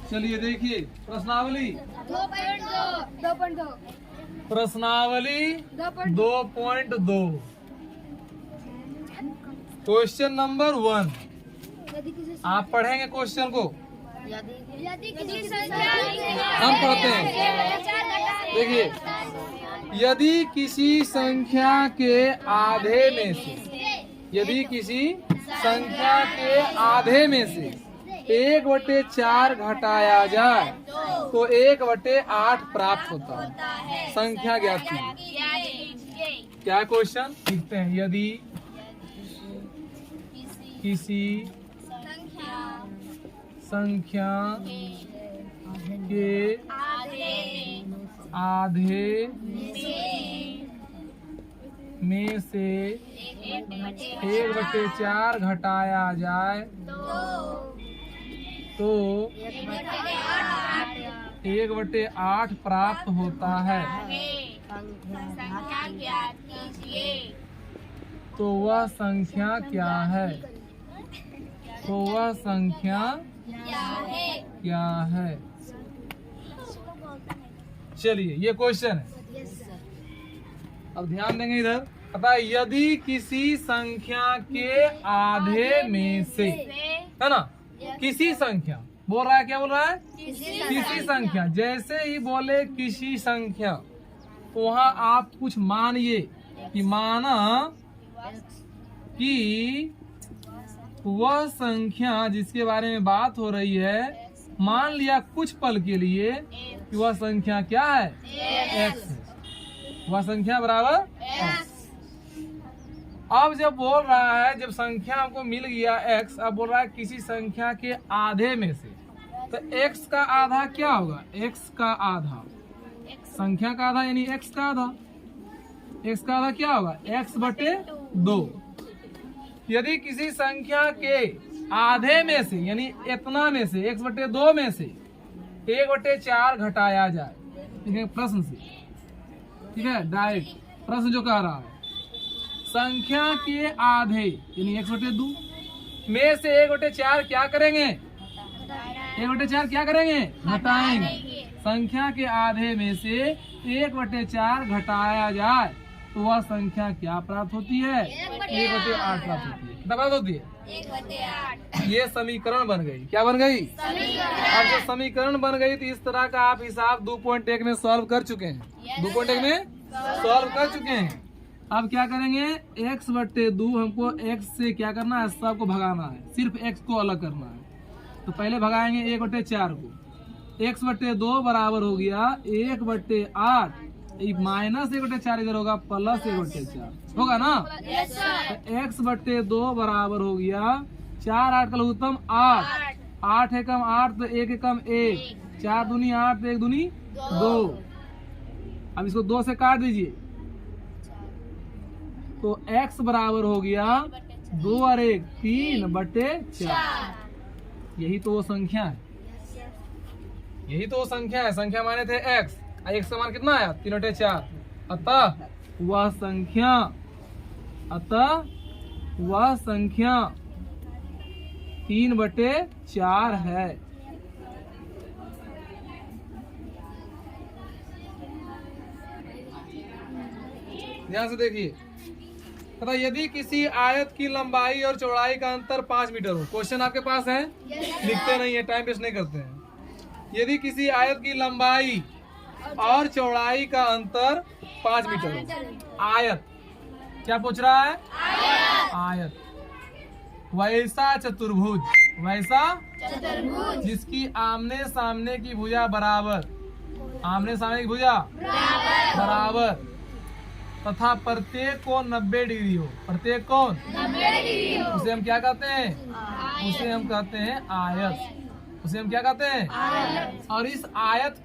चलिए देखिए प्रश्नावली 2.2 प्रश्नावली 2.2 क्वेश्चन नंबर 1। आप पढ़ेंगे क्वेश्चन को, यदि किसी संख्या हम पढ़ते हैं। देखिए, यदि किसी संख्या के आधे में से, यदि किसी संख्या के आधे में से 1/4 घटाया जाए तो 1/8 प्राप्त होता है। संख्या ज्ञात कीजिए। क्या क्वेश्चन लिखते हैं? यदि किसी संख्या के आधे में से 1/4 घटाया जाए तो 1/8 प्राप्त होता है। तो वह संख्या क्या है? तो वह संख्या क्या है? चलिए, ये क्वेश्चन है। अब ध्यान देंगे इधर। पता है, यदि किसी संख्या के आधे में से, है ना, किसी संख्या बोल रहा है। क्या बोल रहा है? किसी संख्या। जैसे ही बोले किसी संख्या, वहाँ आप कुछ मानिए कि माना कि वह संख्या जिसके बारे में बात हो रही है, मान लिया कुछ पल के लिए कि वह संख्या क्या है? x है। वह संख्या बराबर x। अब जब बोल रहा है, जब संख्या हमको मिल गया x, अब बोल रहा है किसी संख्या के आधे में से, तो x का आधा क्या होगा? x का आधा, संख्या का आधा यानी x का आधा। x का आधा क्या होगा? x/2। यदि किसी संख्या के आधे में से यानी इतना में से, x/2 में से 1/4 घटाया जाए, ठीक है, प्रश्न से, ठीक है, डायरेक्ट प्रश्न जो कह रहा है, संख्या के आधे यानी 1/2 में से 1/4 क्या करेंगे? 1/4 क्या करेंगे? घटाएंगे। संख्या के आधे में से 1/4 घटाया जाए तो वह संख्या क्या प्राप्त होती है? 1/8 प्राप्त होती है। कितना प्राप्त होती है? 1/8। ये समीकरण बन गई। क्या बन गई? अब जब समीकरण बन गई तो इस तरह का आप हिसाब 2.1 में सॉल्व कर चुके हैं। 2.1 में सॉल्व कर चुके हैं। अब क्या करेंगे? x/2 हमको x से क्या करना है? सबको भगाना है, सिर्फ x को अलग करना है। तो पहले भगाएंगे 1/4 को। x/2 बराबर हो गया 1/8, माइनस 1/4 इधर होगा, प्लस 1/4 होगा ना। तो x/2 बराबर हो गया 4 8 का लघुत्तम 8, 8 एकम 8 तो 1 एकम 1, 4 दूनी 8 तो 1 दूनी 2। अब इसको 2 से काट दीजिए तो x बराबर हो गया 2 और 1 3/4। यही तो वो संख्या है, यही तो वो संख्या है। संख्या माने थे x, x का मान कितना आया? 3/4। अतः वह संख्या 3/4 है। ध्यान से देखिए। पता, यदि किसी आयत की लंबाई और चौड़ाई का अंतर 5 मीटर हो। क्वेश्चन आपके पास है, लिखते नहीं है, टाइम वेस्ट नहीं करते हैं। यदि किसी आयत की लंबाई और चौड़ाई का अंतर 5 मीटर हो। आयत क्या पूछ रहा है? आयत। वैसा चतुर्भुज, वैसा चतुर्भुज जिसकी आमने सामने की भुजा बराबर, आमने सामने की भुजा बराबर तथा प्रत्येक कोण 90 डिग्री हो। प्रत्येक कोण 90 डिग्री हो, उसे हम क्या कहते हैं? उसे हम कहते हैं आयत। उसे हम क्या कहते हैं? आयत। और इस आयत की